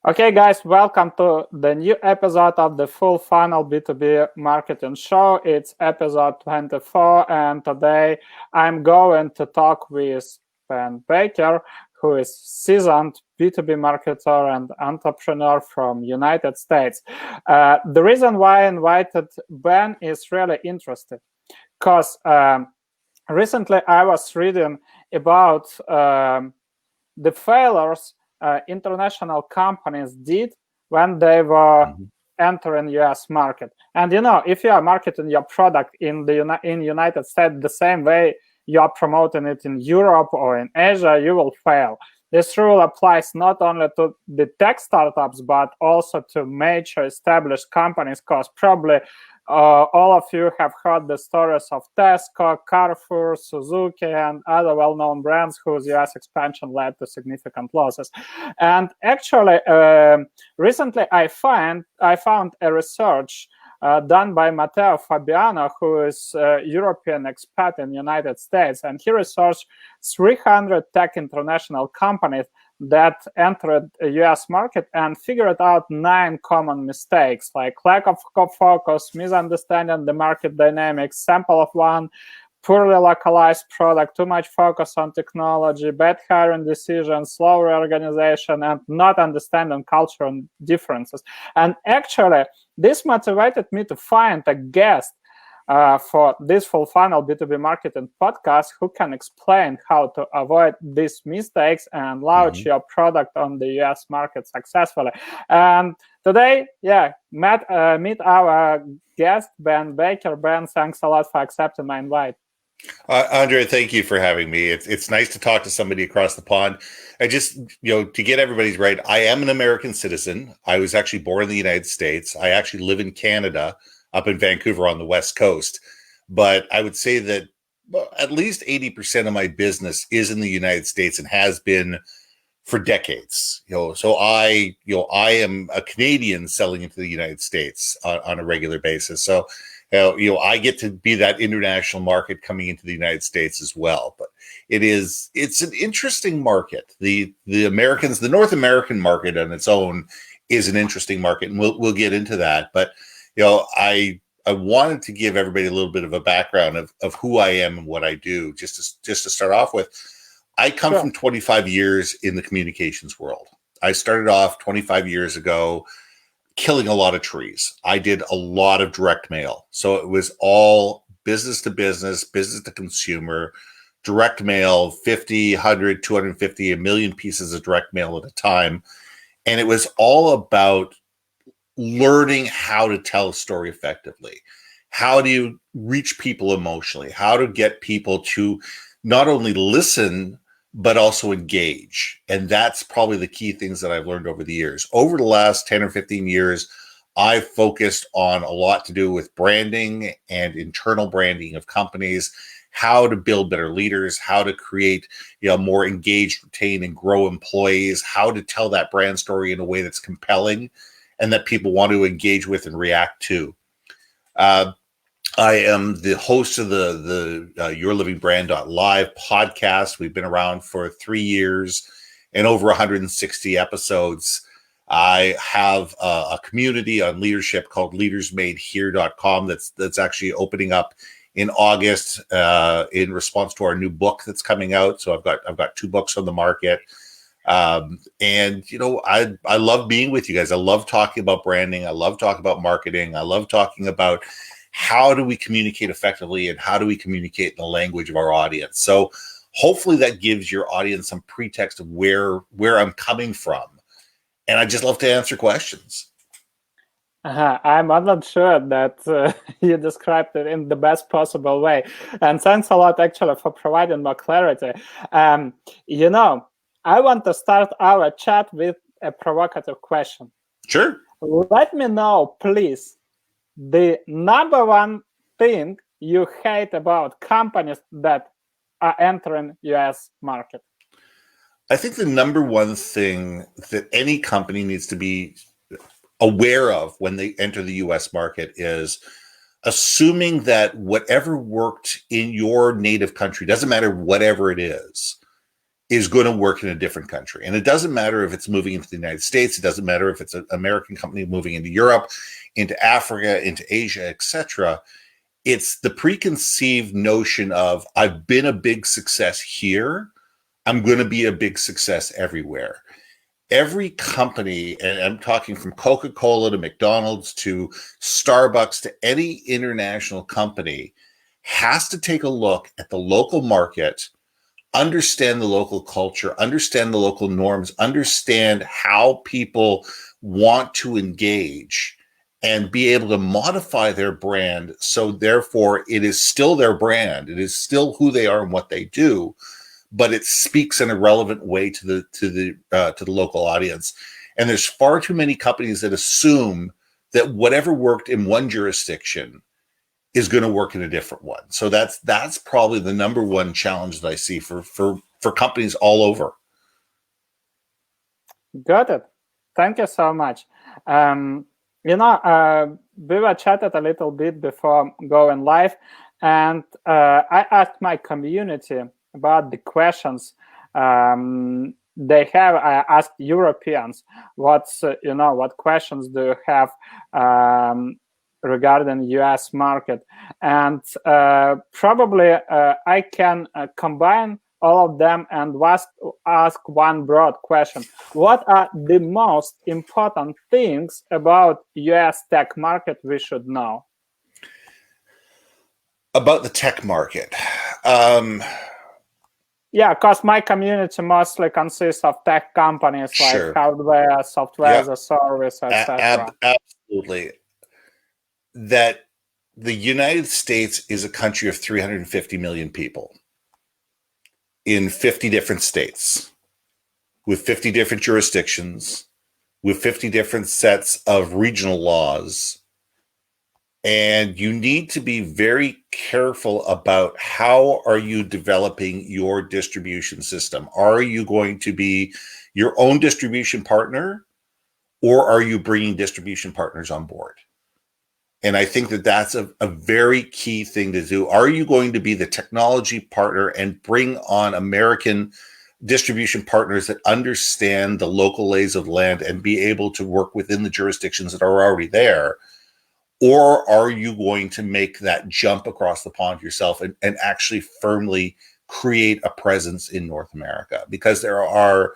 Okay, guys, welcome to the new episode of the Full Funnel B2B Marketing Show. It's episode 24, and today I'm going to talk with Ben Baker, who is seasoned B2B marketer and entrepreneur from United States. The reason why I invited Ben is really interesting because recently I was reading about the failures international companies did when they were entering US market. And if you are marketing your product in the United States the same way you are promoting it in Europe or in Asia, you will fail. This rule applies not only to the tech startups, but also to major established companies, because probably all of you have heard the stories of Tesco, Carrefour, Suzuki, and other well-known brands whose US expansion led to significant losses. And actually, recently I found a research done by Matteo Fabiano, who is a European expat in the United States, and he researched 300 tech international companies that entered a US market and figured out 9 common mistakes, like lack of focus, misunderstanding the market dynamics, sample of one, poorly localized product, too much focus on technology, bad hiring decisions, slow reorganization, and not understanding cultural differences. And actually, this motivated me to find a guest for this Full Funnel B2B Marketing podcast who can explain how to avoid these mistakes and launch your product on the US market successfully. And today, meet our guest, Ben Baker. Ben, thanks a lot for accepting my invite. Andrei, thank you for having me. It's nice to talk to somebody across the pond. I just, to get everybody's right, I am an American citizen. I was actually born in the United States. I actually live in Canada, up in Vancouver on the West Coast. But I would say that at least 80% of my business is in the United States and has been for decades. So I am a Canadian selling into the United States on a regular basis. So I get to be that international market coming into the United States as well. But it's an interesting market. The North American market on its own is an interesting market, and we'll get into that. But I wanted to give everybody a little bit of a background of who I am and what I do, just to start off with. I come from 25 years in the communications world. I started off 25 years ago killing a lot of trees. I did a lot of direct mail. So it was all business to business, business to consumer, direct mail, 50, 100, 250, a million pieces of direct mail at a time. And it was all about learning how to tell a story effectively. How do you reach people emotionally? How to get people to not only listen, but also engage. And that's probably the key things that I've learned over the years. Over the last 10 or 15 years, I've focused on a lot to do with branding and internal branding of companies, how to build better leaders, how to create more engaged, retain, and grow employees, how to tell that brand story in a way that's compelling and that people want to engage with and react to. I am the host of the YourLivingBrand.live podcast. We've been around for 3 years and over 160 episodes. I have a community on leadership called leadersmadehere.com that's actually opening up in August in response to our new book that's coming out. So I've got 2 books on the market. And I love being with you guys. I love talking about branding. I love talking about marketing. I love talking about how do we communicate effectively and how do we communicate in the language of our audience. So hopefully that gives your audience some pretext of where I'm coming from. And I just love to answer questions. I'm not sure that you described it in the best possible way. And thanks a lot, actually, for providing more clarity. I want to start our chat with a provocative question. Sure. Let me know, please, the number one thing you hate about companies that are entering US market. I think the number one thing that any company needs to be aware of when they enter the US market is assuming that whatever worked in your native country, doesn't matter whatever it is, is going to work in a different country. And it doesn't matter if it's moving into the United States. It doesn't matter if it's an American company moving into Europe, into Africa, into Asia, etc. It's the preconceived notion of, I've been a big success here, I'm going to be a big success everywhere. Every company, and I'm talking from Coca-Cola to McDonald's to Starbucks to any international company, has to take a look at the local market, understand the local culture, understand the local norms, understand how people want to engage, and be able to modify their brand. So therefore it is still their brand. It is still who they are and what they do, but it speaks in a relevant way to the local audience. And there's far too many companies that assume that whatever worked in one jurisdiction is going to work in a different one. So that's probably the number one challenge that I see for companies all over. Got it. Thank you so much. We were chatted a little bit before going live, and I asked my community about the questions they have. I asked Europeans, what questions do you have regarding US market, and probably I can combine all of them and ask one broad question. What are the most important things about US tech market we should know? About the tech market? Yeah, because my community mostly consists of tech companies, sure. like hardware, software as a service, etc. Absolutely. That the United States is a country of 350 million people in 50 different states, with 50 different jurisdictions, with 50 different sets of regional laws. And you need to be very careful about how are you developing your distribution system. Are you going to be your own distribution partner, or are you bringing distribution partners on board? And I think that that's a very key thing to do. Are you going to be the technology partner and bring on American distribution partners that understand the local lays of land and be able to work within the jurisdictions that are already there? Or are you going to make that jump across the pond yourself and actually firmly create a presence in North America? Because there are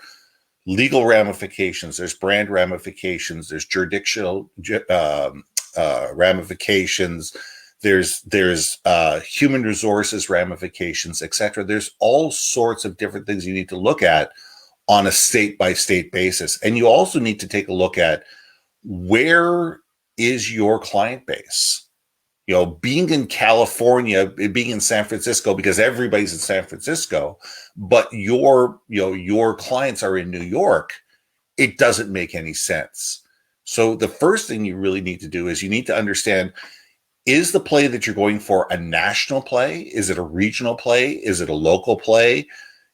legal ramifications, there's brand ramifications, there's jurisdictional ramifications, there's human resources ramifications, etc. There's all sorts of different things you need to look at on a state-by-state basis. And you also need to take a look at where is your client base. Being in California, being in San Francisco, because everybody's in San Francisco, but your clients are in New York, it doesn't make any sense. So the first thing you really need to do is you need to understand, is the play that you're going for a national play? Is it a regional play? Is it a local play?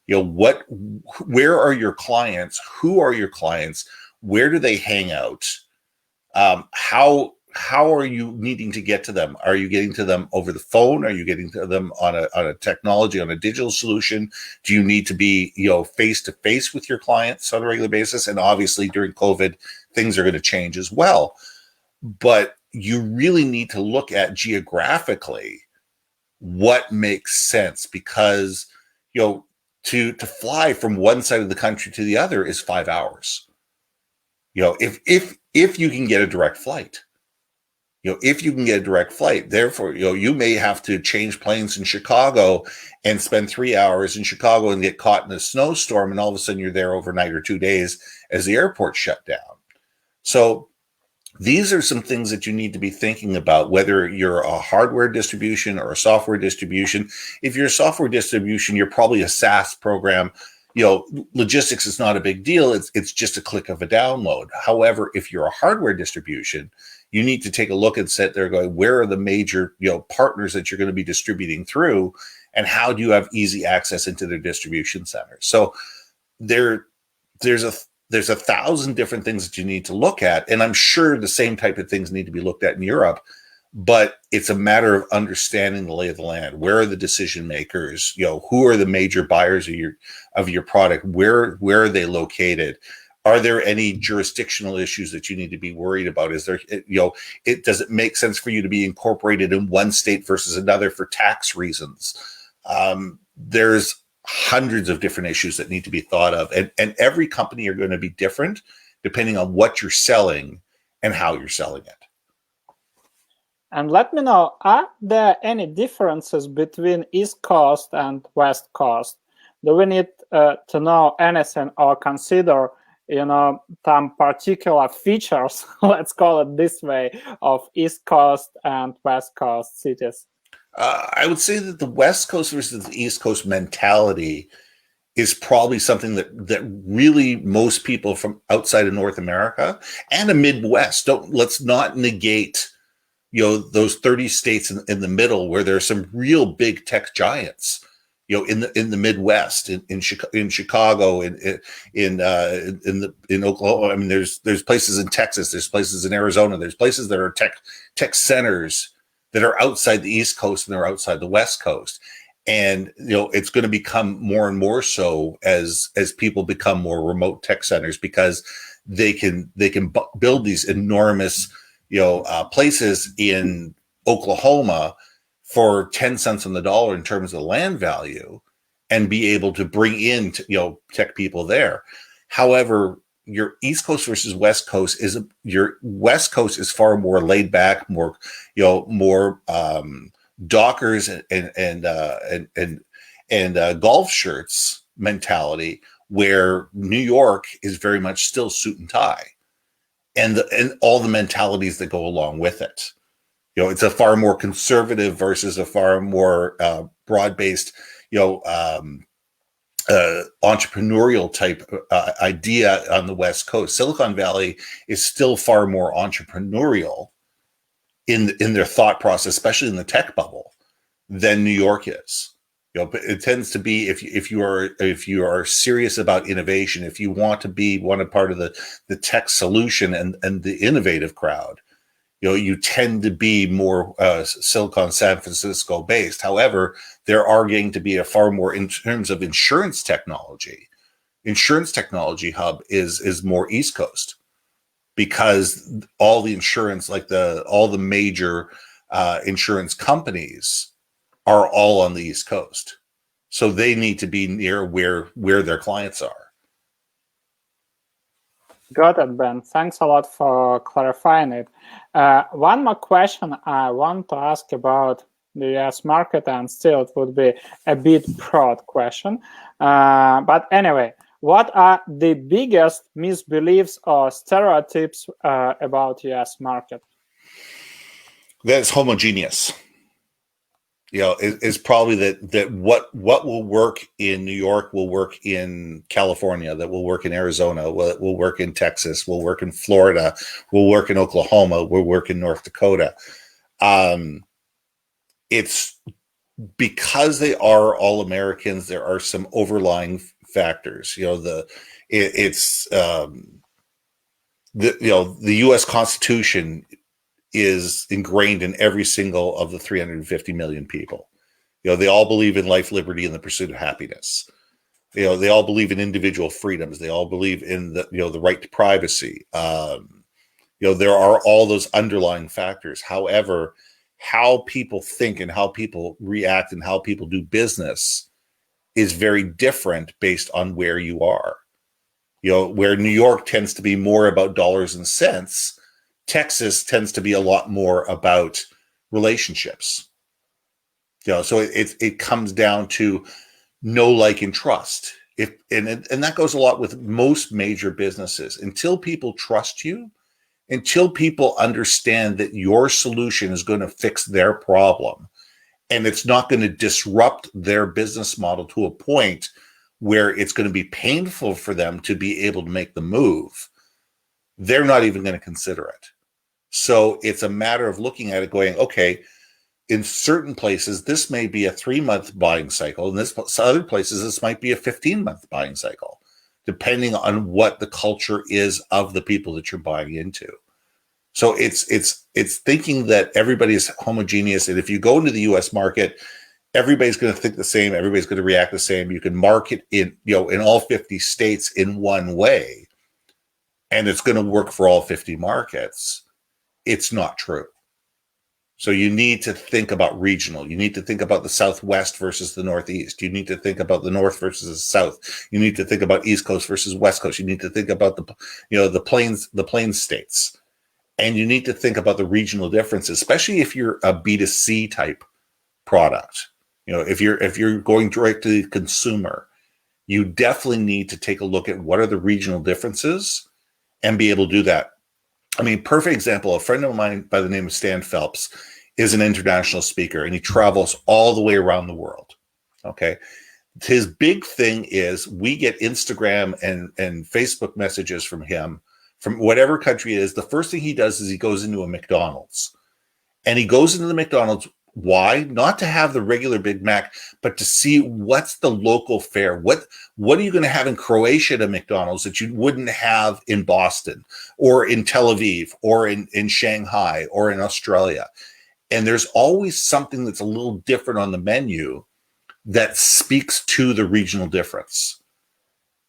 Where are your clients? Who are your clients? Where do they hang out? How are you needing to get to them? Are you getting to them over the phone? Are you getting to them on a technology, on a digital solution? Do you need to be, face to face with your clients on a regular basis? And obviously during COVID, things are going to change as well. But you really need to look at geographically what makes sense, because, to fly from one side of the country to the other is 5 hours. If you can get a direct flight, therefore, you may have to change planes in Chicago and spend 3 hours in Chicago and get caught in a snowstorm. And all of a sudden you're there overnight or 2 days as the airport shut down. So these are some things that you need to be thinking about, whether you're a hardware distribution or a software distribution. If you're a software distribution, you're probably a SaaS program. Logistics is not a big deal. It's just a click of a download. However, if you're a hardware distribution, you need to take a look and sit there going, where are the major, partners that you're going to be distributing through, and how do you have easy access into their distribution centers? So there's a 1,000 different things that you need to look at. And I'm sure the same type of things need to be looked at in Europe. but it's a matter of understanding the lay of the land. Where are the decision makers? Who are the major buyers of your product? Where are they located? Are there any jurisdictional issues that you need to be worried about? Is there, does it make sense for you to be incorporated in one state versus another for tax reasons? There's hundreds of different issues that need to be thought of, and every company are going to be different depending on what you're selling and how you're selling it. And let me know, are there any differences between East Coast and West Coast? Do we need to know anything or consider, some particular features, let's call it this way, of East Coast and West Coast cities? I would say that the West Coast versus the East Coast mentality is probably something that really most people from outside of North America and the Midwest let's not negate, those 30 states in the middle where there are some real big tech giants, in the Midwest, in Chicago, in Oklahoma. I mean, there's places in Texas, there's places in Arizona, there's places that are tech centers that are outside the East Coast and they're outside the West Coast. And, it's going to become more and more so as people become more remote tech centers, because they can build these enormous, places in Oklahoma for 10 cents on the dollar in terms of land value and be able to bring in, tech people there. However, your East Coast versus West Coast your West Coast is far more laid back, more Dockers and golf shirts mentality, where New York is very much still suit and tie, and all the mentalities that go along with it. It's a far more conservative versus a far more broad-based, entrepreneurial type idea on the West Coast. Silicon Valley is still far more entrepreneurial in their thought process, especially in the tech bubble, than New York is. But it tends to be, if you are serious about innovation, if you want to be a part of the tech solution and the innovative crowd, you tend to be more Silicon San Francisco based. However, there are going to be a far more, in terms of insurance technology hub is more East Coast, because all the insurance, all the major insurance companies are all on the East Coast. So they need to be near where their clients are. Got it, Ben. Thanks a lot for clarifying it. One more question I want to ask about the US market, and still it would be a bit broad question. But anyway, what are the biggest misbeliefs or stereotypes about US market? That it's homogeneous. Is probably that what will work in New York will work in California, that will work in Arizona, will work in Texas, will work in Florida, will work in Oklahoma, will work in North Dakota. It's because they are all Americans. There are some overlying factors. The U.S. Constitution is ingrained in every single of the 350 million people. They all believe in life, liberty, and the pursuit of happiness. They all believe in individual freedoms. They all believe in the right to privacy. There are all those underlying factors. However, how people think and how people react and how people do business is very different based on where you are. Where New York tends to be more about dollars and cents, Texas tends to be a lot more about relationships. So it comes down to know, like, and trust. And that goes a lot with most major businesses. Until people trust you, until people understand that your solution is going to fix their problem, and it's not going to disrupt their business model to a point where it's going to be painful for them to be able to make the move, they're not even going to consider it. So it's a matter of looking at it going, okay, in certain places, this may be a 3-month buying cycle. In other places, this might be a 15-month buying cycle, depending on what the culture is of the people that you're buying into. So it's thinking that everybody is homogeneous, and if you go into the U.S. market, everybody's going to think the same. Everybody's going to react the same. You can market in in all 50 states in one way, and it's going to work for all 50 markets. It's not true. So you need to think about regional. You need to think about the Southwest versus the Northeast. You need to think about the North versus the South. You need to think about East Coast versus West Coast. You need to think about the plains states. And you need to think about the regional differences, especially if you're a B2C type product. If you're going direct to the consumer, you definitely need to take a look at what are the regional differences and be able to do that. I mean, perfect example, a friend of mine by the name of Stan Phelps is an international speaker, and he travels all the way around the world. Okay. His big thing is we get Instagram and Facebook messages from him from whatever country it is. The first thing he does is he goes into a McDonald's, and he goes into the McDonald's. Why? Not to have the regular Big Mac, but to see what's the local fare. What are you going to have in Croatia at a McDonald's that you wouldn't have in Boston or in Tel Aviv or in Shanghai or in Australia? And there's always something that's a little different on the menu that speaks to the regional difference.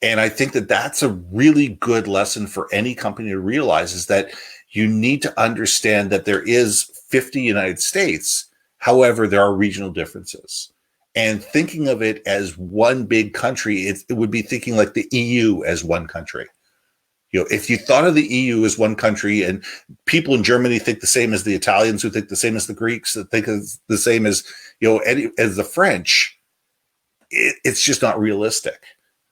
And I think that that's a really good lesson for any company to realize, is that you need to understand that there is 50 United States. However, there are regional differences. And thinking of it as one big country, it would be thinking like the EU as one country. If you thought of the EU as one country, and people in Germany think the same as the Italians, who think the same as the Greeks, that think the same as as the French, it's just not realistic.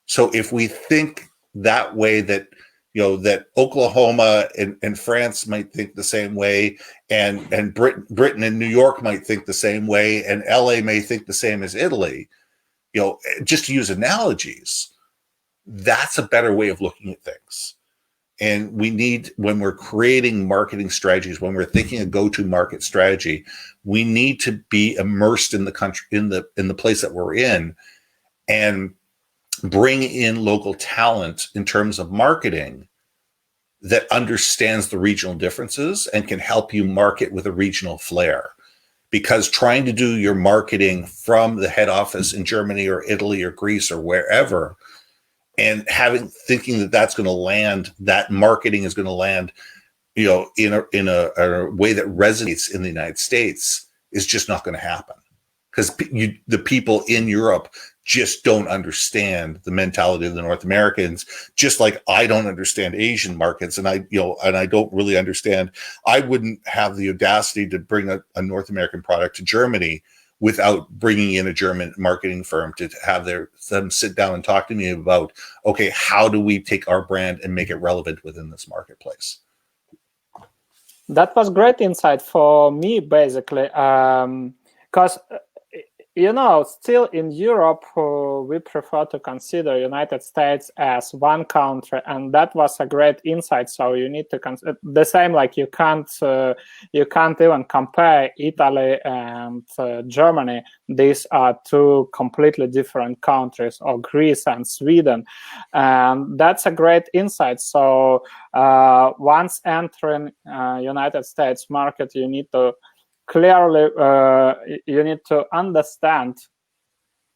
So if we think that way, that that Oklahoma and France might think the same way, and Britain and New York might think the same way, and LA may think the same as Italy, just to use analogies, that's a better way of looking at things. And we need, when we're creating marketing strategies, when we're thinking a go-to-market strategy, we need to be immersed in the country, in the place that we're in, and bring in local talent in terms of marketing that understands the regional differences and can help you market with a regional flair. Because trying to do your marketing from the head office in Germany or Italy or Greece or wherever, and thinking that that's going to land, that marketing is going to land, in a way that resonates in the United States, is just not going to happen. Because the people in Europe just don't understand the mentality of the North Americans, just like I don't understand Asian markets, and I don't really understand. I wouldn't have the audacity to bring a North American product to Germany without bringing in a German marketing firm to have them sit down and talk to me about, okay, how do we take our brand and make it relevant within this marketplace? That was great insight for me, basically, because still in Europe, we prefer to consider United States as one country, and that was a great insight. So you need to consider the same, like you can't even compare Italy and Germany. These are two completely different countries, or Greece and Sweden, and that's a great insight. So once entering United States market, you need to clearly, you need to understand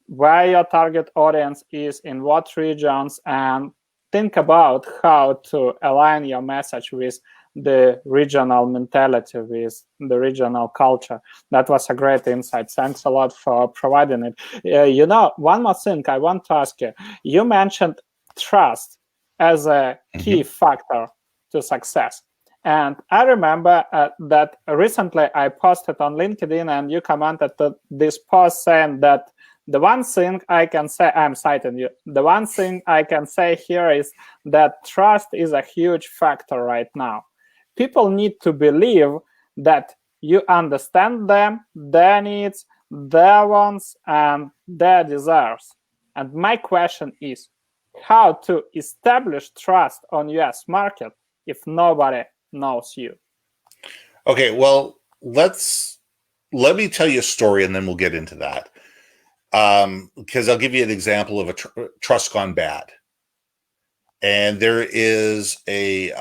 where your target audience is, in what regions, and think about how to align your message with the regional mentality, with the regional culture. That was a great insight. Thanks a lot for providing it. One more thing I want to ask you. You mentioned trust as a key factor to success. And I remember that recently I posted on LinkedIn, and you commented to this post saying that the one thing I can say, I'm citing you, the one thing I can say here is that trust is a huge factor right now. People need to believe that you understand them, their needs, their wants, and their desires. And my question is, how to establish trust on US market if nobody knows you? Okay, well, let me tell you a story, and then we'll get into that. Because I'll give you an example of a trust gone bad. And there is a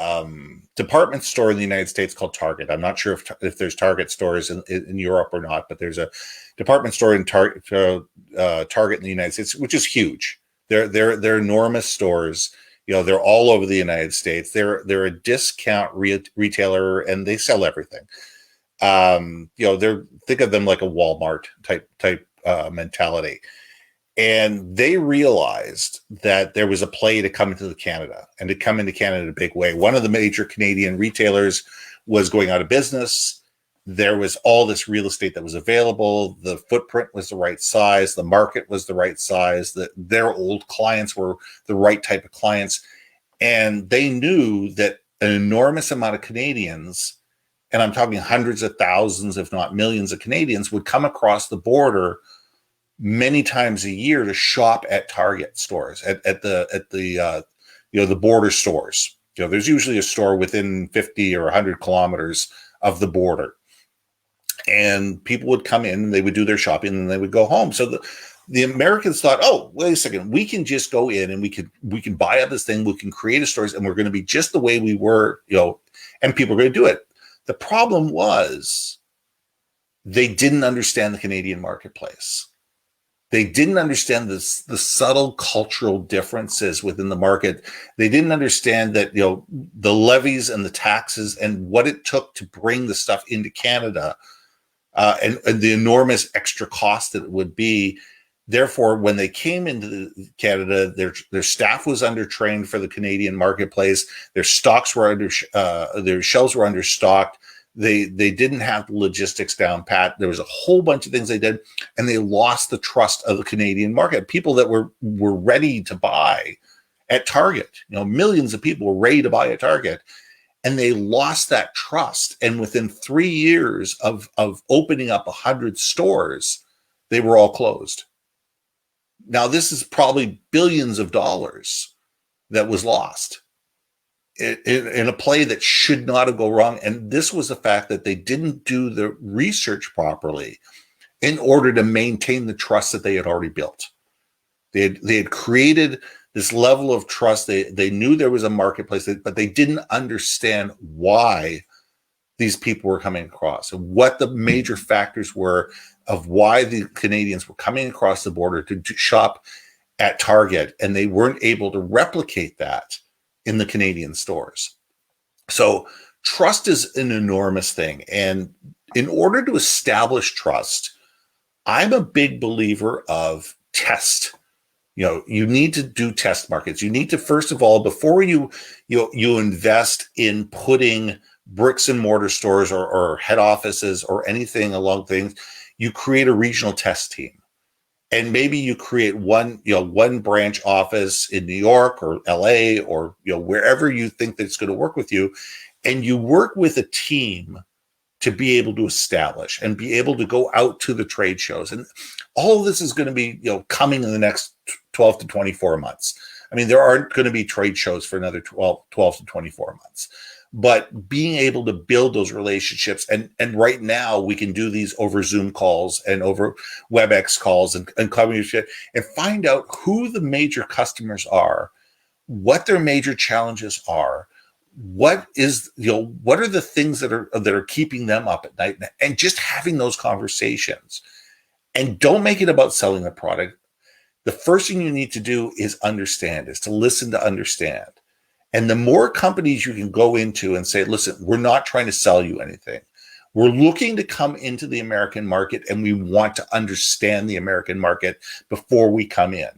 department store in the United States called Target. I'm not sure if there's Target stores in Europe or not, but there's a department store in Target in the United States, which is huge. They're enormous stores. They're all over the United States. They're a discount retailer, and they sell everything. Think of them like a Walmart type mentality. And they realized that there was a play to come into Canada, and to come into Canada in a big way. One of the major Canadian retailers was going out of business. There was all this real estate that was available. The footprint was the right size. The market was the right size. Their old clients were the right type of clients. And they knew that an enormous amount of Canadians, and I'm talking hundreds of thousands, if not millions of Canadians, would come across the border many times a year to shop at Target stores, at the border stores. There's usually a store within 50 or 100 kilometers of the border, and people would come in and they would do their shopping and they would go home. So the Americans thought, oh, wait a second, we can just go in and we can buy up this thing, we can create a stores, and we're going to be just the way we were, and people are going to do it. The problem was they didn't understand the Canadian marketplace. They didn't understand the subtle cultural differences within the market. They didn't understand that, the levies and the taxes and what it took to bring the stuff into Canada, and the enormous extra cost that it would be. Therefore, when they came into Canada, their staff was undertrained for the Canadian marketplace. Their stocks were their shelves were understocked. They didn't have the logistics down pat. There was a whole bunch of things they did, and they lost the trust of the Canadian market. People that were ready to buy at Target, millions of people were ready to buy at Target, and they lost that trust. And within 3 years of opening up 100 stores, they were all closed. Now, this is probably billions of dollars that was lost in a play that should not have gone wrong. And this was the fact that they didn't do the research properly in order to maintain the trust that they had already built. They had created this level of trust. They knew there was a marketplace, but they didn't understand why these people were coming across and what the major factors were of why the Canadians were coming across the border to shop at Target, and they weren't able to replicate that in the Canadian stores. So trust is an enormous thing. And in order to establish trust, I'm a big believer of test. You need to do test markets. You need to, first of all, before you invest in putting bricks and mortar stores or head offices or anything along things, you create a regional test team. And maybe you create one branch office in New York or LA or wherever you think that's going to work with you, and you work with a team to be able to establish and be able to go out to the trade shows. And all of this is going to be coming in the next 12 to 24 months. I mean, there aren't going to be trade shows for another 12 to 24 months. But being able to build those relationships, and right now we can do these over Zoom calls and over WebEx calls and communicate and find out who the major customers are, what their major challenges are, what are the things that are keeping them up at night, and just having those conversations. And don't make it about selling the product. The first thing you need to do is to listen to understand. And the more companies you can go into and say, listen, we're not trying to sell you anything. We're looking to come into the American market, and we want to understand the American market before we come in.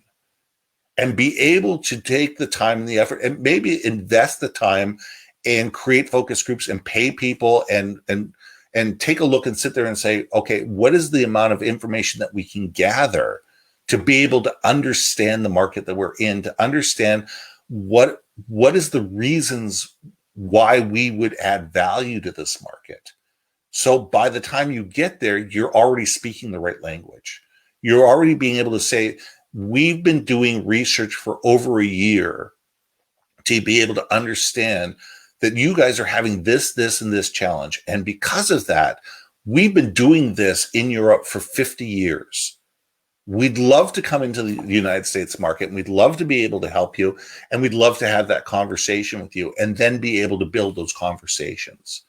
And be able to take the time and the effort and maybe invest the time and create focus groups and pay people and take a look and sit there and say, okay, what is the amount of information that we can gather to be able to understand the market that we're in, to understand what is the reasons why we would add value to this market. So by the time you get there, you're already speaking the right language. You're already being able to say, we've been doing research for over a year to be able to understand that you guys are having this, and this challenge. And because of that, we've been doing this in Europe for 50 years. We'd love to come into the United States market, and we'd love to be able to help you, and we'd love to have that conversation with you and then be able to build those conversations.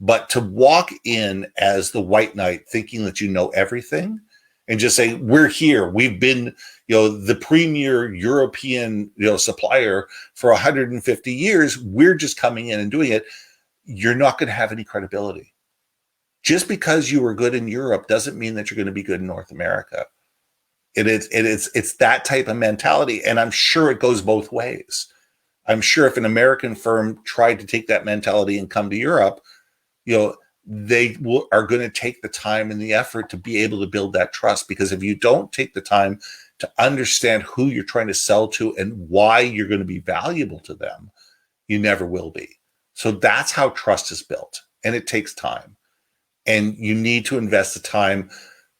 But to walk in as the white knight thinking that you know everything and just say, we're here, we've been, the premier European, supplier for 150 years, we're just coming in and doing it, you're not going to have any credibility. Just because you were good in Europe doesn't mean that you're going to be good in North America. It's that type of mentality, and I'm sure it goes both ways. I'm sure if an American firm tried to take that mentality and come to Europe, they are going to take the time and the effort to be able to build that trust. Because if you don't take the time to understand who you're trying to sell to and why you're going to be valuable to them, you never will be. So that's how trust is built, and it takes time. And you need to invest the time,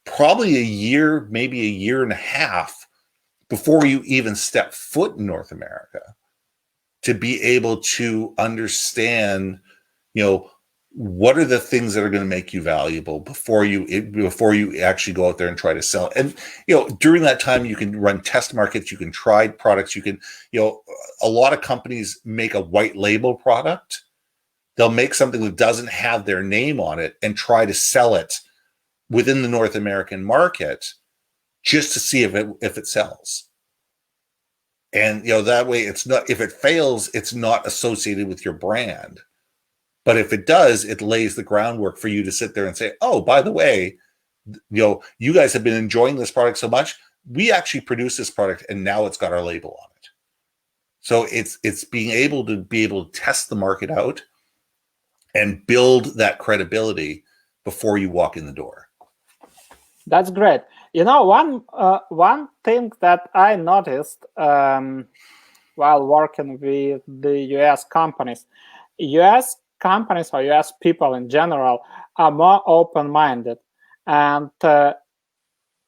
probably a year, maybe a year and a half before you even step foot in North America, to be able to understand, what are the things that are going to make you valuable before you actually go out there and try to sell. And, during that time, you can run test markets, you can try products, you can, a lot of companies make a white label product. They'll make something that doesn't have their name on it and try to sell it within the North American market just to see if it sells. And, that way it's not, if it fails, it's not associated with your brand. But if it does, it lays the groundwork for you to sit there and say, oh, by the way, you guys have been enjoying this product so much, we actually produced this product and now it's got our label on it. So it's being able to test the market out and build that credibility before you walk in the door. That's great. One thing that I noticed while working with the US companies or US people in general are more open-minded. And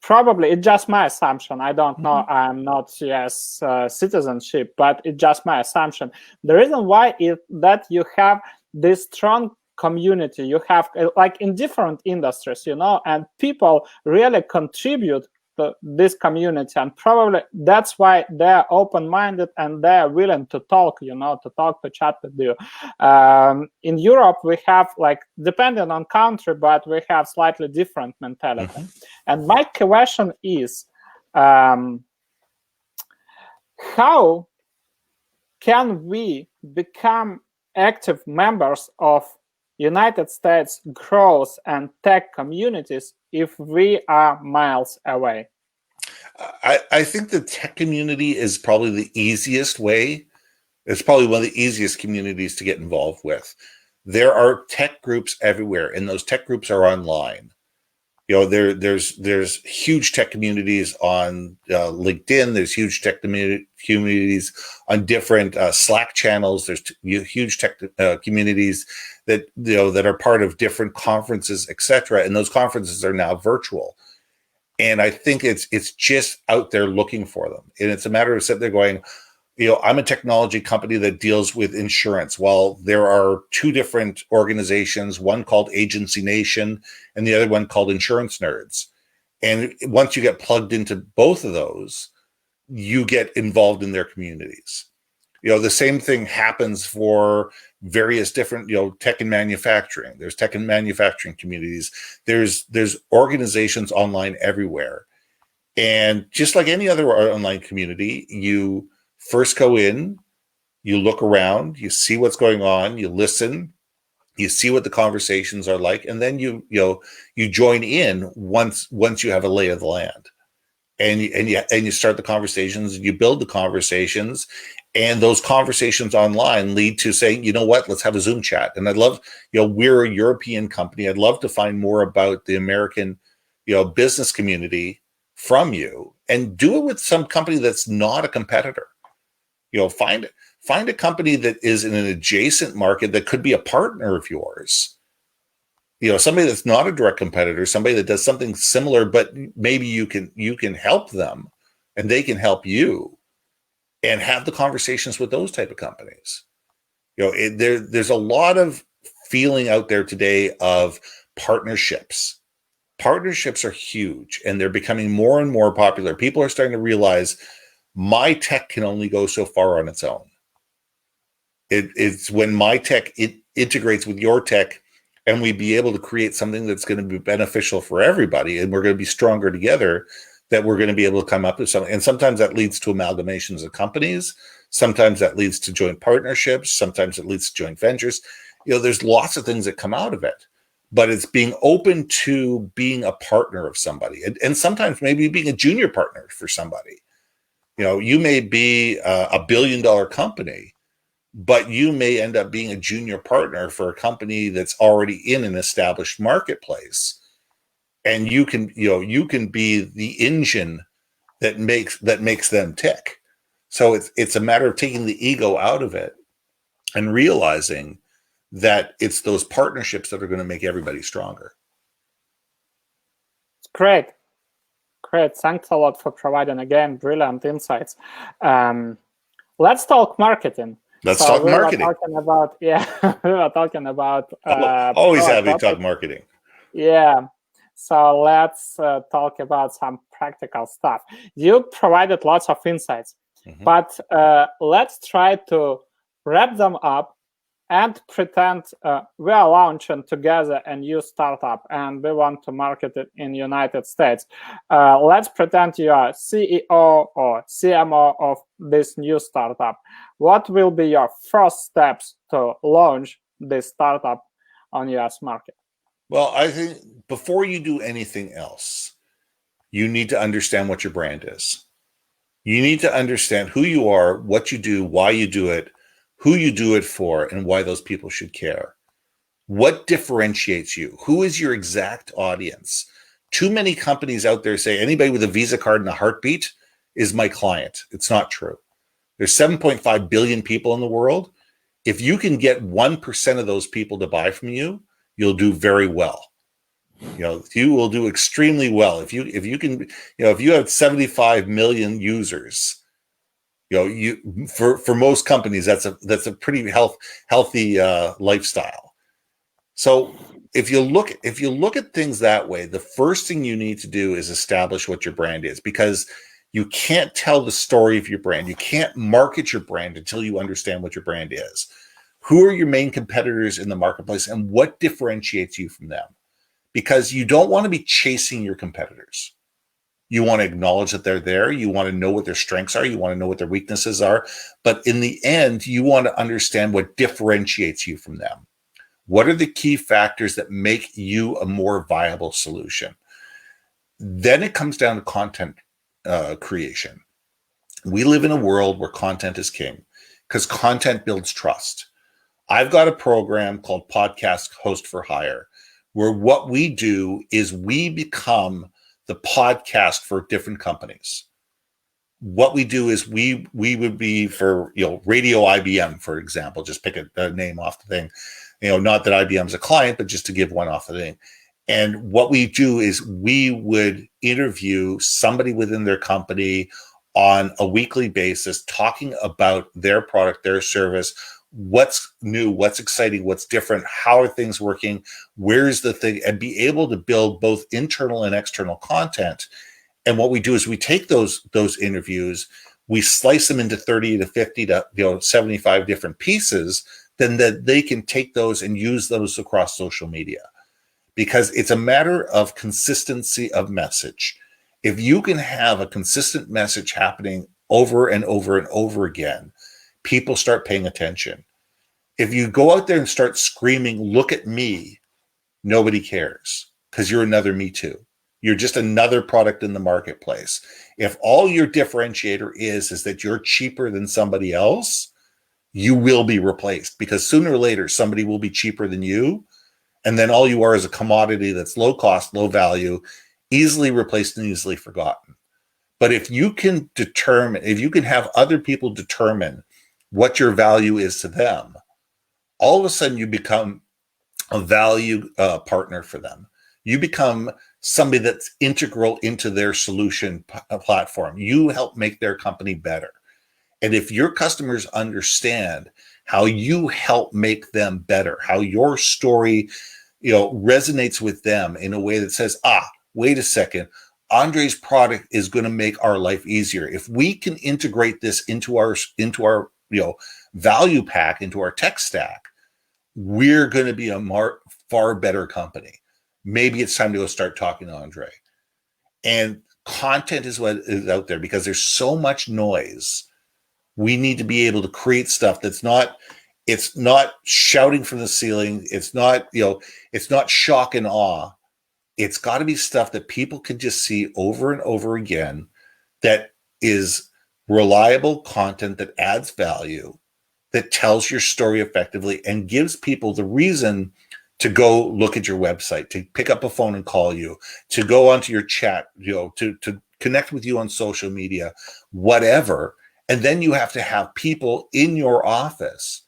probably it's just my assumption. I don't know. I'm not US citizenship, but it's just my assumption. The reason why is that you have this strong community, you have like in different industries, and people really contribute to this community, and probably that's why they're open-minded and they're willing to talk, to chat with you. In Europe, we have, like, depending on country, but we have slightly different mentality. And my question is, how can we become active members of United States growth and tech communities if we are miles away? I think the tech community is probably the easiest way. It's probably one of the easiest communities to get involved with. There are tech groups everywhere, and those tech groups are online. There's huge tech communities on LinkedIn. There's huge tech communities on different Slack channels. There's huge tech communities that are part of different conferences, etc. And those conferences are now virtual. And I think it's just out there looking for them. And it's a matter of sitting there going, I'm a technology company that deals with insurance. Well, there are two different organizations, one called Agency Nation and the other one called Insurance Nerds. And once you get plugged into both of those, you get involved in their communities. The same thing happens for various different, tech and manufacturing. There's tech and manufacturing communities. There's organizations online everywhere. And just like any other online community, you first go in, you look around, you see what's going on, you listen, you see what the conversations are like, and then you join in once you have a lay of the land, and you start the conversations, you build the conversations, and those conversations online lead to saying, you know what, let's have a Zoom chat. And I'd love, we're a European company. I'd love to find more about the American, business community from you, and do it with some company that's not a competitor. Find a company that is in an adjacent market that could be a partner of yours. Somebody that's not a direct competitor, somebody that does something similar, but maybe you can help them and they can help you, and have the conversations with those type of companies. There's a lot of feeling out there today of partnerships Partnerships are huge, and they're becoming more and more popular. People are starting to realize my tech can only go so far on its own. It's when my tech integrates with your tech, and we be able to create something that's going to be beneficial for everybody, and we're going to be stronger together, that we're going to be able to come up with something. And sometimes that leads to amalgamations of companies. Sometimes that leads to joint partnerships. Sometimes it leads to joint ventures. There's lots of things that come out of it, but it's being open to being a partner of somebody, and sometimes maybe being a junior partner for somebody. You may be a $1 billion company, but you may end up being a junior partner for a company that's already in an established marketplace. And you can be the engine that makes them tick. So it's a matter of taking the ego out of it and realizing that it's those partnerships that are going to make everybody stronger. Great. Thanks a lot for providing, again, brilliant insights. Let's talk marketing. Let's talk marketing. We were talking about always happy to talk marketing. Yeah. So let's talk about some practical stuff. You provided lots of insights, but let's try to wrap them up and pretend we are launching together a new startup and we want to market it in the United States. Let's pretend you are CEO or CMO of this new startup. What will be your first steps to launch this startup on US market? Well, I think before you do anything else, you need to understand what your brand is. You need to understand who you are, what you do, why you do it, who you do it for, and why those people should care. What differentiates you? Who is your exact audience? Too many companies out there say anybody with a Visa card and a heartbeat is my client. It's not true. There's 7.5 billion people in the world. If you can get 1% of those people to buy from you, you'll do very well. You will do extremely well. If you have 75 million users, for most companies, that's a pretty healthy lifestyle. So if you look at things that way, the first thing you need to do is establish what your brand is, because you can't tell the story of your brand. You can't market your brand until you understand what your brand is. Who are your main competitors in the marketplace, and what differentiates you from them? Because you don't want to be chasing your competitors. You want to acknowledge that they're there. You want to know what their strengths are. You want to know what their weaknesses are. But in the end, you want to understand what differentiates you from them. What are the key factors that make you a more viable solution? Then it comes down to content creation. We live in a world where content is king, because content builds trust. I've got a program called Podcast Host for Hire, where what we do is we become the podcast for different companies. What we do is we would be for Radio IBM, for example, just pick a name off the thing. Not that IBM's a client, but just to give one off the thing. And what we do is we would interview somebody within their company on a weekly basis, talking about their product, their service, what's new, what's exciting, what's different, how are things working, where's the thing, and be able to build both internal and external content. And what we do is we take those interviews, we slice them into 30 to 50 to 75 different pieces, then that they can take those and use those across social media. Because it's a matter of consistency of message. If you can have a consistent message happening over and over and over again, people start paying attention. If you go out there and start screaming, "Look at me," nobody cares, because you're another Me Too. You're just another product in the marketplace. If all your differentiator is that you're cheaper than somebody else, you will be replaced, because sooner or later somebody will be cheaper than you. And then all you are is a commodity that's low cost, low value, easily replaced and easily forgotten. But if you can have other people determine what your value is to them, all of a sudden you become a value partner for them. You become somebody that's integral into their solution platform. You help make their company better. And if your customers understand how you help make them better, how your story resonates with them in a way that says, wait a second, Andrei's product is going to make our life easier. If we can integrate this into our value pack, into our tech stack, we're going to be a far better company. Maybe it's time to go start talking to Andrei. And content is what is out there because there's so much noise. We need to be able to create stuff that's not, it's not shouting from the ceiling. It's not, it's not shock and awe. It's got to be stuff that people can just see over and over again, that is reliable content that adds value, that tells your story effectively and gives people the reason to go look at your website, to pick up a phone and call you, to go onto your chat, to connect with you on social media, whatever. And then you have to have people in your office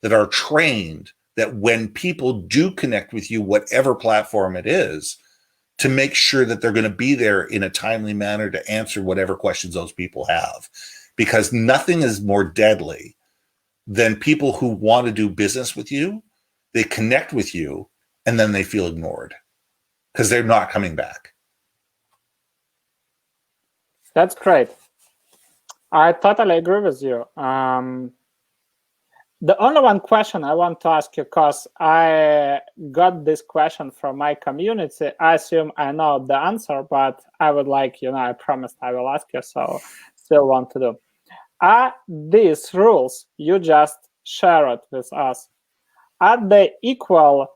that are trained that when people do connect with you, whatever platform it is, to make sure that they're going to be there in a timely manner to answer whatever questions those people have. Because nothing is more deadly than people who want to do business with you. They connect with you and then they feel ignored because they're not coming back. That's great. I totally agree with you. The only one question I want to ask you, because I got this question from my community. I assume I know the answer, but I would like, I promised I will ask you, so still want to do. Are these rules you just shared with us, are they equal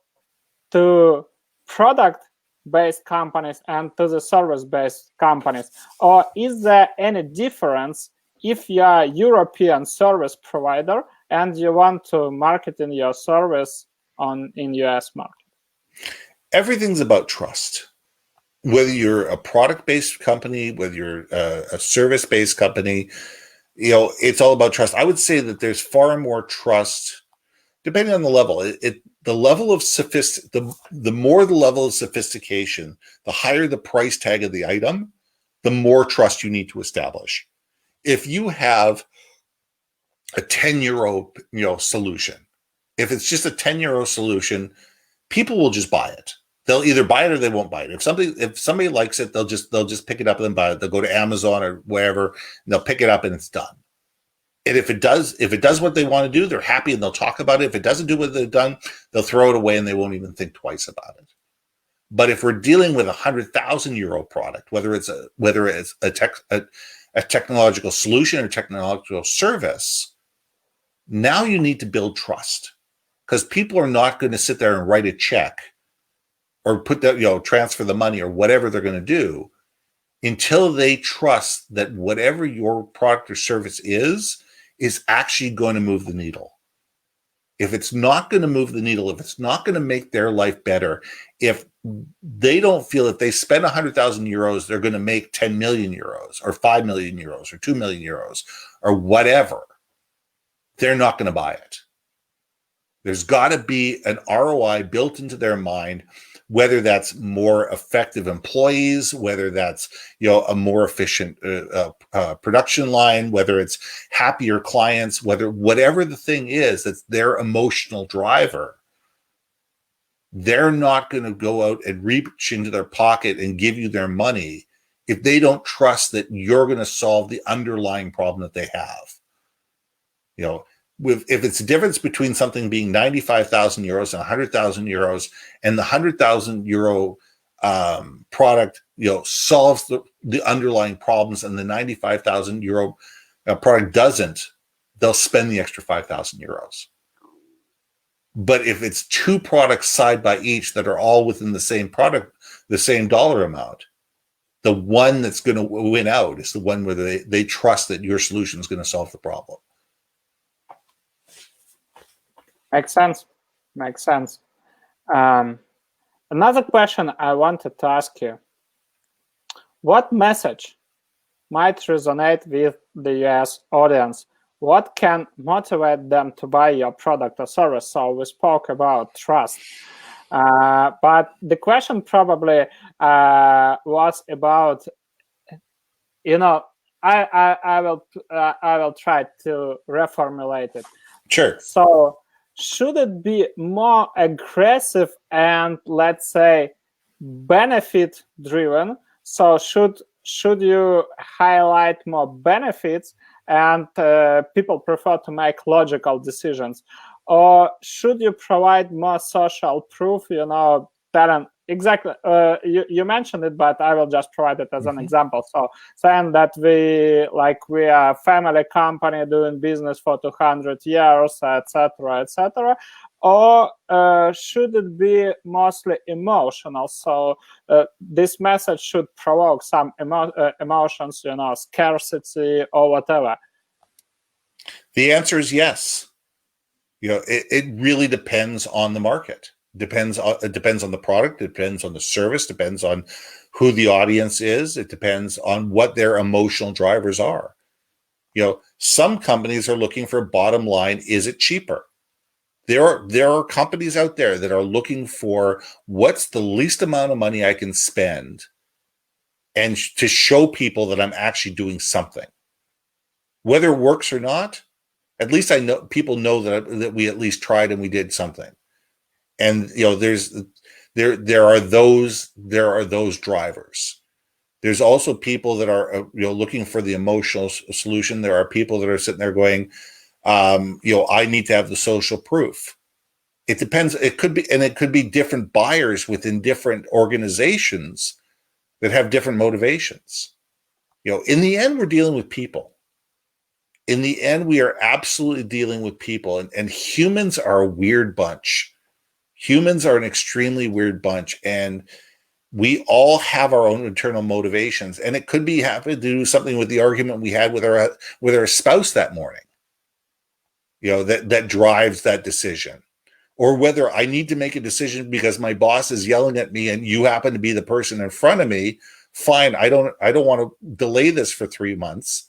to product-based companies and to the service-based companies? Or is there any difference if you are a European service provider and you want to market in your service in US market? Everything's about trust. Whether you're a product-based company, whether you're a service-based company, it's all about trust. I would say that there's far more trust, depending on the level. The level of the more the level of sophistication, the higher the price tag of the item, the more trust you need to establish. If you have a 10 euro, solution, if it's just a 10 euro solution, people will just buy it. They'll either buy it or they won't buy it. If somebody likes it, they'll just pick it up and then buy it. They'll go to Amazon or wherever, and they'll pick it up and it's done. And if it does what they want to do, they're happy and they'll talk about it. If it doesn't do what they've done, they'll throw it away and they won't even think twice about it. But if we're dealing with a 100,000 euro product, whether it's a technological solution or technological service, now you need to build trust, because people are not going to sit there and write a check or put that, transfer the money or whatever they're going to do until they trust that whatever your product or service is actually going to move the needle. If it's not going to move the needle, if it's not going to make their life better, if they don't feel if they spend 100,000 euros, they're going to make 10 million euros or 5 million euros or 2 million euros or whatever, they're not going to buy it. There's got to be an ROI built into their mind, whether that's more effective employees, whether that's a more efficient production line, whether it's happier clients, whatever the thing is that's their emotional driver. They're not going to go out and reach into their pocket and give you their money if they don't trust that you're going to solve the underlying problem that they have. If it's a difference between something being 95,000 euros and 100,000 euros, and the 100,000 euro product, solves the underlying problems, and the 95,000 euro product doesn't, they'll spend the extra 5,000 euros. But if it's two products side by each that are all within the same product, the same dollar amount, the one that's going to win out is the one where they trust that your solution is going to solve the problem. Makes sense. Another question I wanted to ask you: what message might resonate with the US audience? What can motivate them to buy your product or service? So we spoke about trust, but the question probably was about, I will try to reformulate it. Sure. So should it be more aggressive and, let's say, benefit driven? So should you highlight more benefits and people prefer to make logical decisions, or should you provide more social proof, telling exactly, you mentioned it, but I will just provide it as an example. So saying that we are a family company doing business for 200 years, etc., etc., or should it be mostly emotional? So this message should provoke some emotions, scarcity or whatever. The answer is yes. It really depends on the market. It depends on the product. It depends on the service. Depends on who the audience is. It depends on what their emotional drivers are. Some companies are looking for bottom line. Is it cheaper? There are companies out there that are looking for what's the least amount of money I can spend, and to show people that I'm actually doing something. Whether it works or not, at least I know people know that we at least tried and we did something. And there are those drivers. There's also people that are looking for the emotional solution. There are people that are sitting there going, I need to have the social proof. It depends. It could be different buyers within different organizations that have different motivations. In the end, we're dealing with people. In the end, we are absolutely dealing with people, and humans are a weird bunch. Humans are an extremely weird bunch, and we all have our own internal motivations, and it could be having to do something with the argument we had with our spouse that morning. That drives that decision, or whether I need to make a decision because my boss is yelling at me, and you happen to be the person in front of me. Fine, I don't want to delay this for 3 months.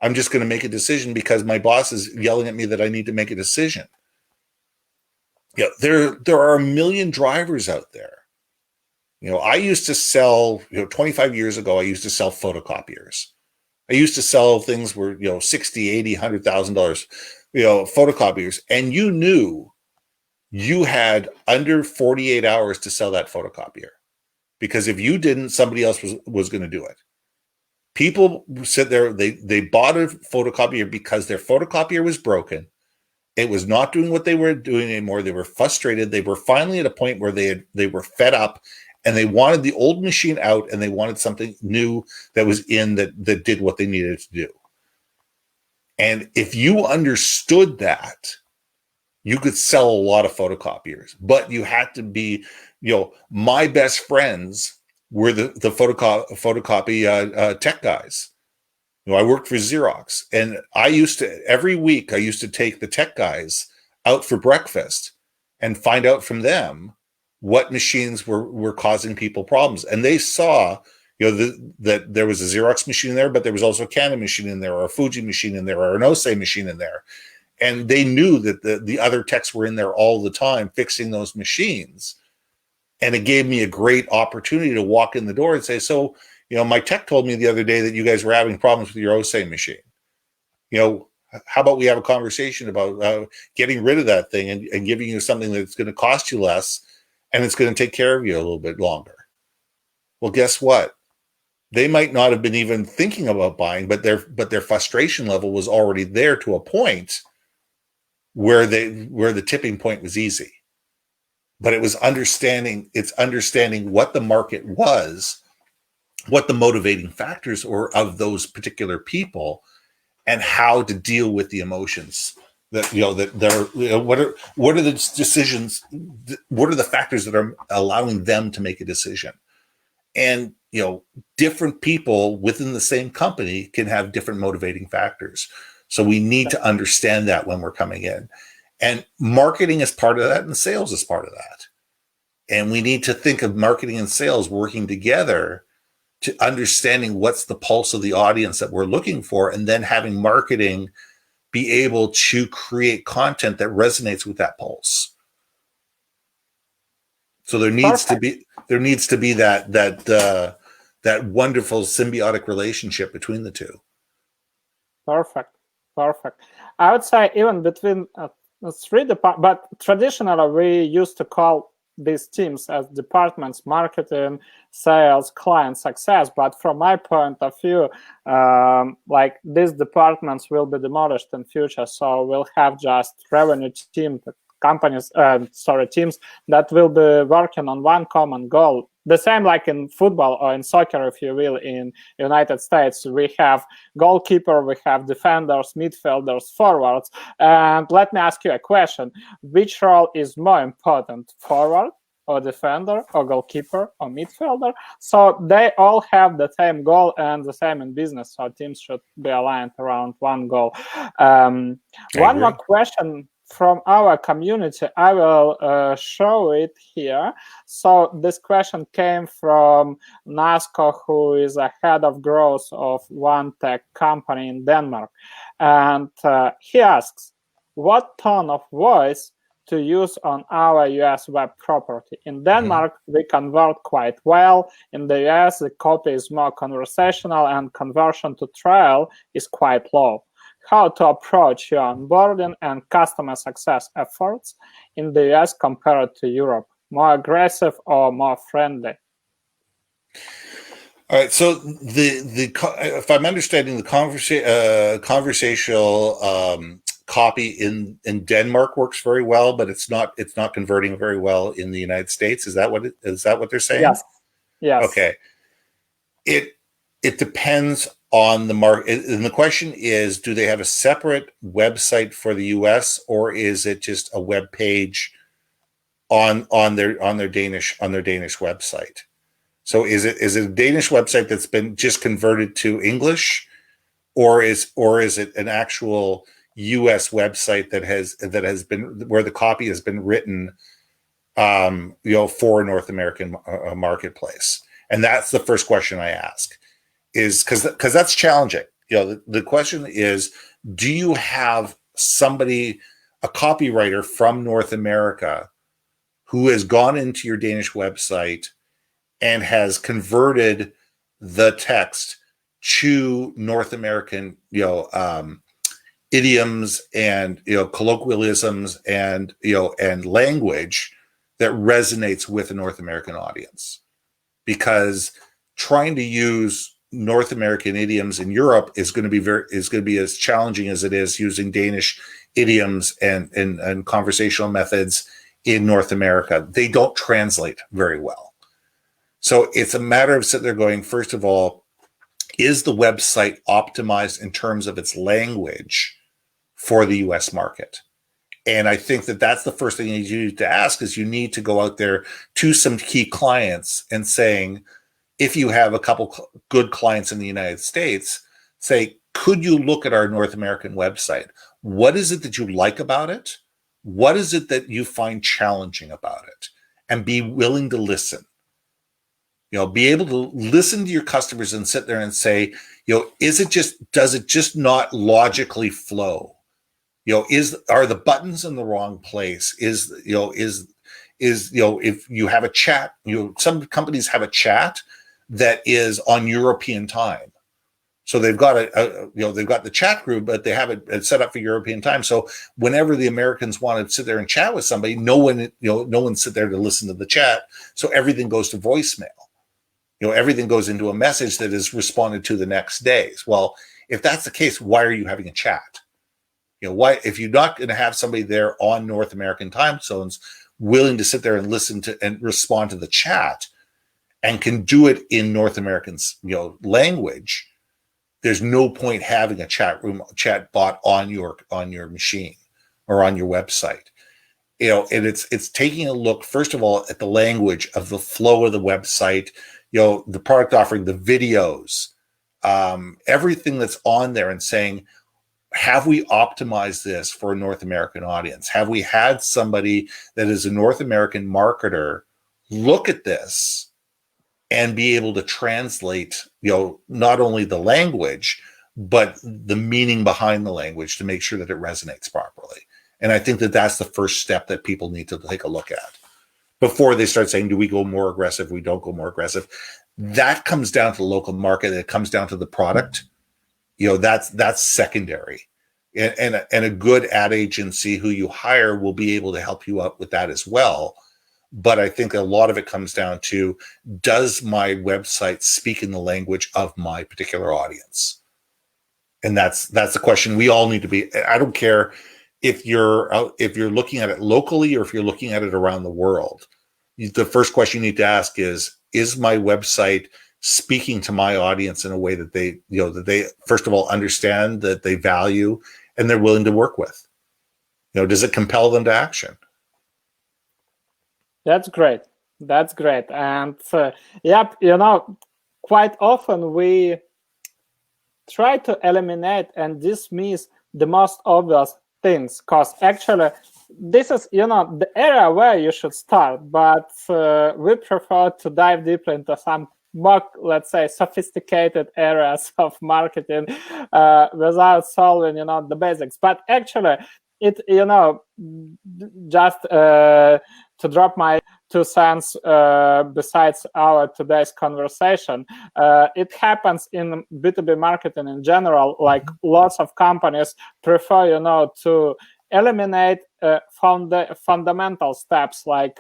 I'm just going to make a decision because my boss is yelling at me that I need to make a decision. There are a million drivers out there. I used to sell, 25 years ago, I used to sell photocopiers. I used to sell things were, $60,000, $80,000, $100,000, photocopiers. And you knew you had under 48 hours to sell that photocopier, because if you didn't, somebody else was going to do it. People sit there, they bought a photocopier because their photocopier was broken. It was not doing what they were doing anymore. They were frustrated. They were finally at a point where they were fed up, and they wanted the old machine out, and they wanted something new that was in that did what they needed to do. And if you understood that, you could sell a lot of photocopiers, but you had to be, my best friends were the photocopy tech guys. I worked for Xerox, and every week I used to take the tech guys out for breakfast and find out from them what machines were causing people problems. And they saw, that there was a Xerox machine in there, but there was also a Canon machine in there, or a Fuji machine in there, or an Osei machine in there. And they knew that the other techs were in there all the time fixing those machines. And it gave me a great opportunity to walk in the door and say, so, my tech told me the other day that you guys were having problems with your Osei machine. How about we have a conversation about getting rid of that thing and giving you something that's going to cost you less, and it's going to take care of you a little bit longer. Well, guess what? They might not have been even thinking about buying, but their frustration level was already there to a point where the tipping point was easy. But it was understanding what the market was, what the motivating factors were of those particular people, and how to deal with the emotions that what are the decisions, what are the factors that are allowing them to make a decision. And different people within the same company can have different motivating factors, so we need to understand that when we're coming in. And marketing is part of that, and sales is part of that. And we need to think of marketing and sales working together to understanding what's the pulse of the audience that we're looking for, and then having marketing be able to create content that resonates with that pulse. So there needs to be that wonderful symbiotic relationship between the two. Perfect. I would say even between three departments, but traditionally we used to call these teams as departments: marketing, sales, client success. But from my point of view, like these departments will be demolished in future, so we'll have just revenue team, teams that will be working on one common goal. The same like in football or in soccer, if you will, in United States, we have goalkeeper, we have defenders, midfielders, forwards. And let me ask you a question: which role is more important, forward or defender or goalkeeper or midfielder? So they all have the same goal and the same in business. So teams should be aligned around one goal. One more question from our community. I will show it here. So this question came from Nasco, who is a head of growth of one tech company in Denmark. And he asks, what tone of voice to use on our US web property? In Denmark, we convert quite well. In the US, the copy is more conversational and conversion to trial is quite low. How to approach your onboarding and customer success efforts in the US compared to Europe? More aggressive or more friendly? All right. So if I'm understanding the conversational copy in Denmark works very well, but it's not converting very well in the United States. Is that what they're saying? Yes. Yes. Okay. It depends on the market. And the question is, do they have a separate website for the US, or is it just a web page on their Danish website? So is it a Danish website that's been just converted to English, or is it an actual US website that has been, where the copy has been written for a North American marketplace? And that's the first question I ask, is because that's challenging. The question is, do you have somebody, a copywriter from North America, who has gone into your Danish website and has converted the text to North American, idioms and colloquialisms and language that resonates with a North American audience? Because trying to use North American idioms in Europe is going to be as challenging as it is using Danish idioms and conversational methods in North America. They don't translate very well. So it's a matter of sitting there going, first of all, is the website optimized in terms of its language for the US market? And I think that that's the first thing you need to ask, is you need to go out there to some key clients and saying, if you have a couple good clients in the United States, say, could you look at our North American website? What is it that you like about it? What is it that you find challenging about it? And be willing to listen. Be able to listen to your customers and sit there and say, does it just not logically flow? Are the buttons in the wrong place? If you have a chat, some companies have a chat that is on European time. So they've got they've got the chat group, but they have it set up for European time. So whenever the Americans want to sit there and chat with somebody, no one sit there to listen to the chat. So everything goes to voicemail. Everything goes into a message that is responded to the next day. Well, if that's the case, why are you having a chat? Why, if you're not going to have somebody there on North American time zones willing to sit there and listen to and respond to the chat, and can do it in North American language, there's no point having a chat bot on your machine or on your website. And it's taking a look, first of all, at the language of the flow of the website, the product offering, the videos, everything that's on there, and saying, have we optimized this for a North American audience? Have we had somebody that is a North American marketer look at this and be able to translate, not only the language, but the meaning behind the language to make sure that it resonates properly? And I think that that's the first step that people need to take a look at before they start saying, do we go more aggressive? We don't go more aggressive. That comes down to the local market. It comes down to the product. That's secondary. and a good ad agency who you hire will be able to help you out with that as well. But I think a lot of it comes down to, does my website speak in the language of my particular audience? And that's the question we all need to be. I don't care if you're looking at it locally or if you're looking at it around the world. The first question you need to ask is my website speaking to my audience in a way that they, that they first of all understand, that they value, and they're willing to work with? Does it compel them to action? That's great. That's great. And yep, quite often we try to eliminate and dismiss the most obvious things, because actually this is, the area where you should start, but we prefer to dive deeper into some more, let's say, sophisticated areas of marketing without solving, the basics. But actually, it, just to drop my 2 cents besides our today's conversation, it happens in B2B marketing in general. Like lots of companies prefer, to eliminate fundamental steps like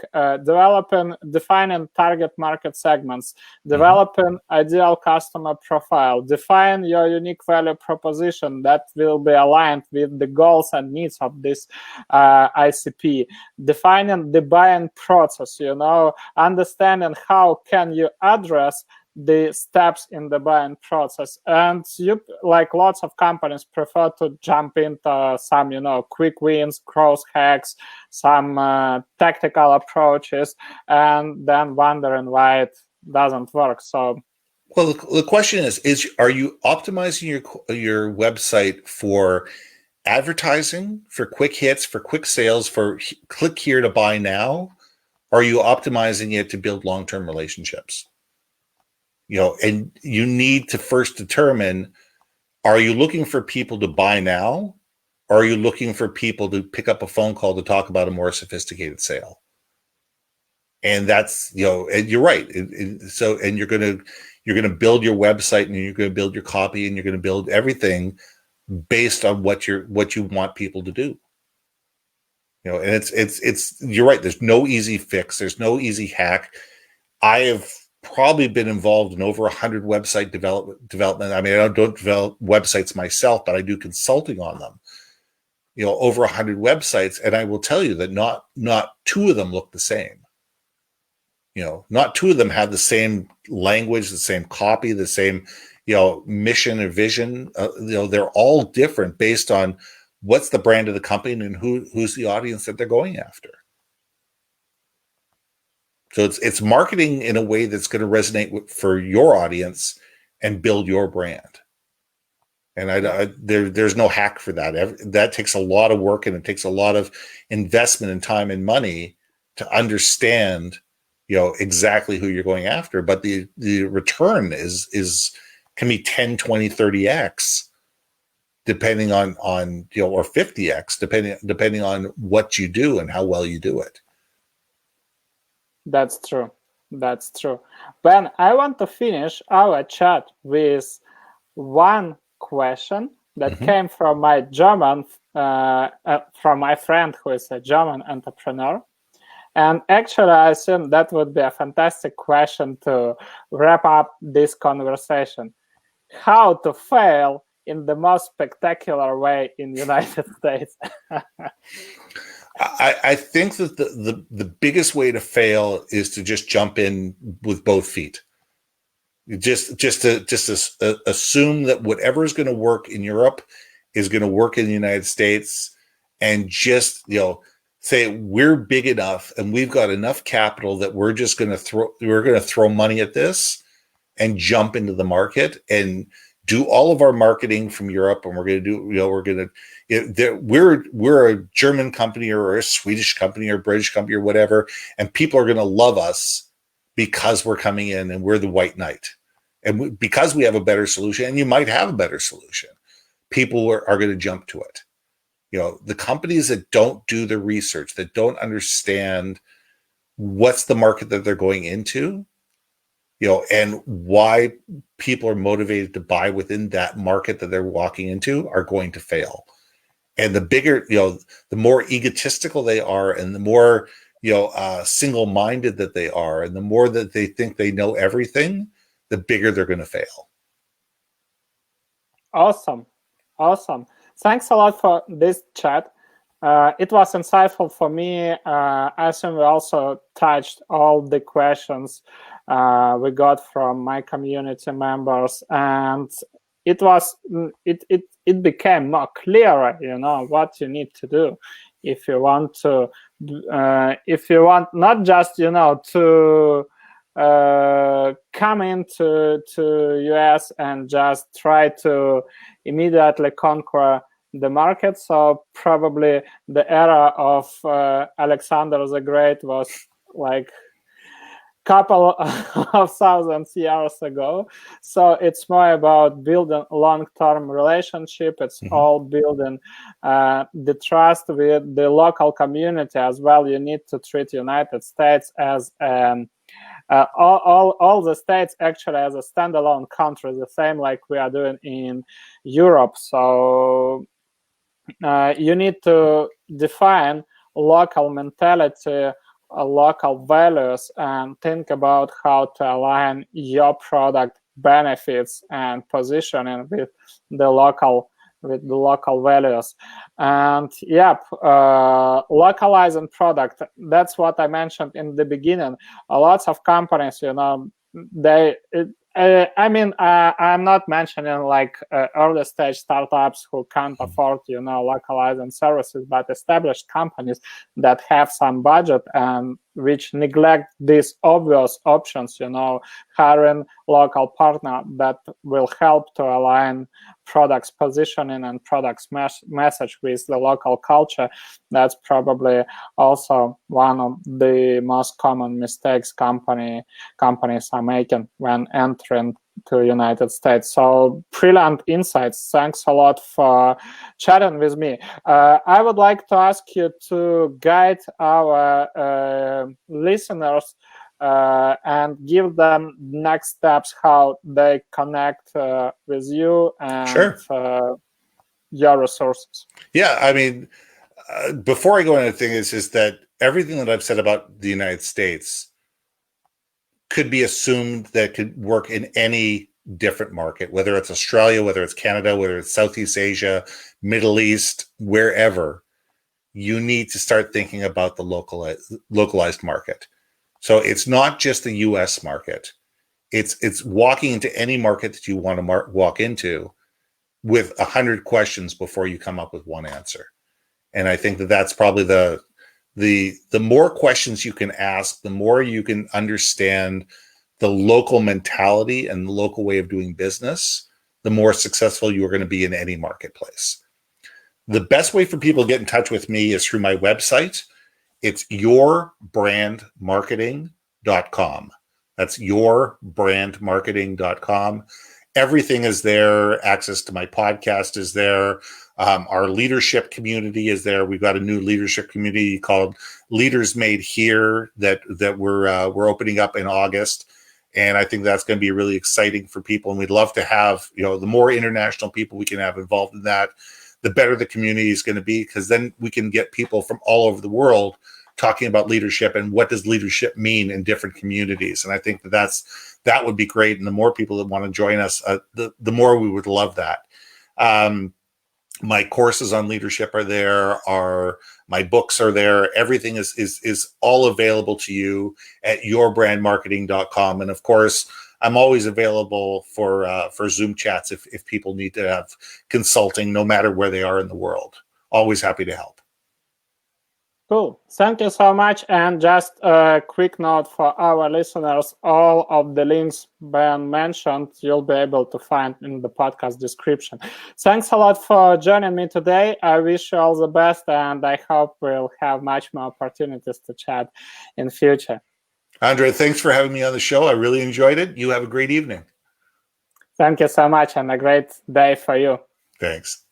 defining target market segments, developing ideal customer profile, define your unique value proposition that will be aligned with the goals and needs of this ICP, defining the buying process, understanding how can you address the steps in the buying process. And like lots of companies prefer to jump into some, quick wins, growth hacks, some tactical approaches, and then wondering why it doesn't work. So, well, the question is are you optimizing your website for advertising, for quick hits, for quick sales, for click here to buy now? Or are you optimizing it to build long-term relationships? And you need to first determine, are you looking for people to buy now? Or are you looking for people to pick up a phone call to talk about a more sophisticated sale? And that's, and you're right. So, and you're going to build your website, and you're going to build your copy, and you're going to build everything based on what you want people to do. And it's you're right. There's no easy fix. There's no easy hack. I have probably been involved in over 100 website development. I mean, I don't develop websites myself, but I do consulting on them. Over 100 websites, and I will tell you that not 2 of them look the same. Not 2 of them have the same language, the same copy, the same mission or vision. They're all different based on what's the brand of the company and who's the audience that they're going after. So it's marketing in a way that's going to resonate for your audience and build your brand. And there's no hack for that. That takes a lot of work, and it takes a lot of investment in time and money to understand, exactly who you're going after. But the return can be 10, 20, 30x, depending on or 50x, depending on what you do and how well you do it. That's true. That's true. Ben, I want to finish our chat with one question that came from my German, from my friend who is a German entrepreneur. And actually, I assume that would be a fantastic question to wrap up this conversation. How to fail in the most spectacular way in the United States? I think that the biggest way to fail is to just jump in with both feet. Just to assume that whatever is going to work in Europe is going to work in the United States, and just say we're big enough and we've got enough capital that we're going to throw money at this and jump into the market and do all of our marketing from Europe, and we're going to do we're a German company or a Swedish company or British company or whatever, and people are going to love us because we're coming in and we're the white knight, and because we have a better solution, and you might have a better solution, people are going to jump to it. The companies that don't do the research, that don't understand what's the market that they're going into, and why people are motivated to buy within that market that they're walking into, are going to fail. And the bigger, the more egotistical they are, and the more, single-minded that they are, and the more that they think they know everything, the bigger they're going to fail. Awesome. Thanks a lot for this chat. It was insightful for me. I think we also touched all the questions we got from my community members, and it became more clearer, what you need to do if you want to, not just, to come into US and just try to immediately conquer the market. So probably the era of Alexander the Great was like couple of thousands years ago. So it's more about building long-term relationship. It's all building the trust with the local community as well. You need to treat United States as all the states actually as a standalone country, the same like we are doing in Europe. So you need to define local mentality, local values, and think about how to align your product benefits and positioning with the local values. And localizing product, that's what I mentioned in the beginning. Lots of companies, I'm not mentioning like early stage startups who can't afford, localizing services, but established companies that have some budget and which neglect these obvious options, hiring local partner that will help to align products positioning and products message with the local culture. That's probably also one of the most common mistakes companies are making when entering to United States. So brilliant insights. Thanks a lot for chatting with me. I would like to ask you to guide our listeners and give them next steps, how they connect with you and your resources. Yeah, I mean, before I go into anything, is that everything that I've said about the United States could be assumed that could work in any different market, whether it's Australia, whether it's Canada, whether it's Southeast Asia, Middle East, wherever. You need to start thinking about the localized market. So it's not just the US market. It's walking into any market that you want to walk into with 100 questions before you come up with one answer. And I think that that's probably the more questions you can ask, the more you can understand the local mentality and the local way of doing business, the more successful you're going to be in any marketplace. The best way for people to get in touch with me is through my website. It's yourbrandmarketing.com. That's yourbrandmarketing.com. Everything is there. Access to my podcast is there. Our leadership community is there. We've got a new leadership community called Leaders Made Here that we're opening up in August. And I think that's going to be really exciting for people. And we'd love to have, the more international people we can have involved in that, the better the community is going to be, because then we can get people from all over the world talking about leadership and what does leadership mean in different communities. And I think that would be great. And the more people that want to join us, the more we would love that. My courses on leadership are there. My books are there. Everything is all available to you at yourbrandmarketing.com. And of course, I'm always available for Zoom chats if people need to have consulting, no matter where they are in the world. Always happy to help. Cool. Thank you so much. And just a quick note for our listeners, all of the links Ben mentioned, you'll be able to find in the podcast description. Thanks a lot for joining me today. I wish you all the best, and I hope we'll have much more opportunities to chat in future. Andrei, thanks for having me on the show. I really enjoyed it. You have a great evening. Thank you so much, and a great day for you. Thanks.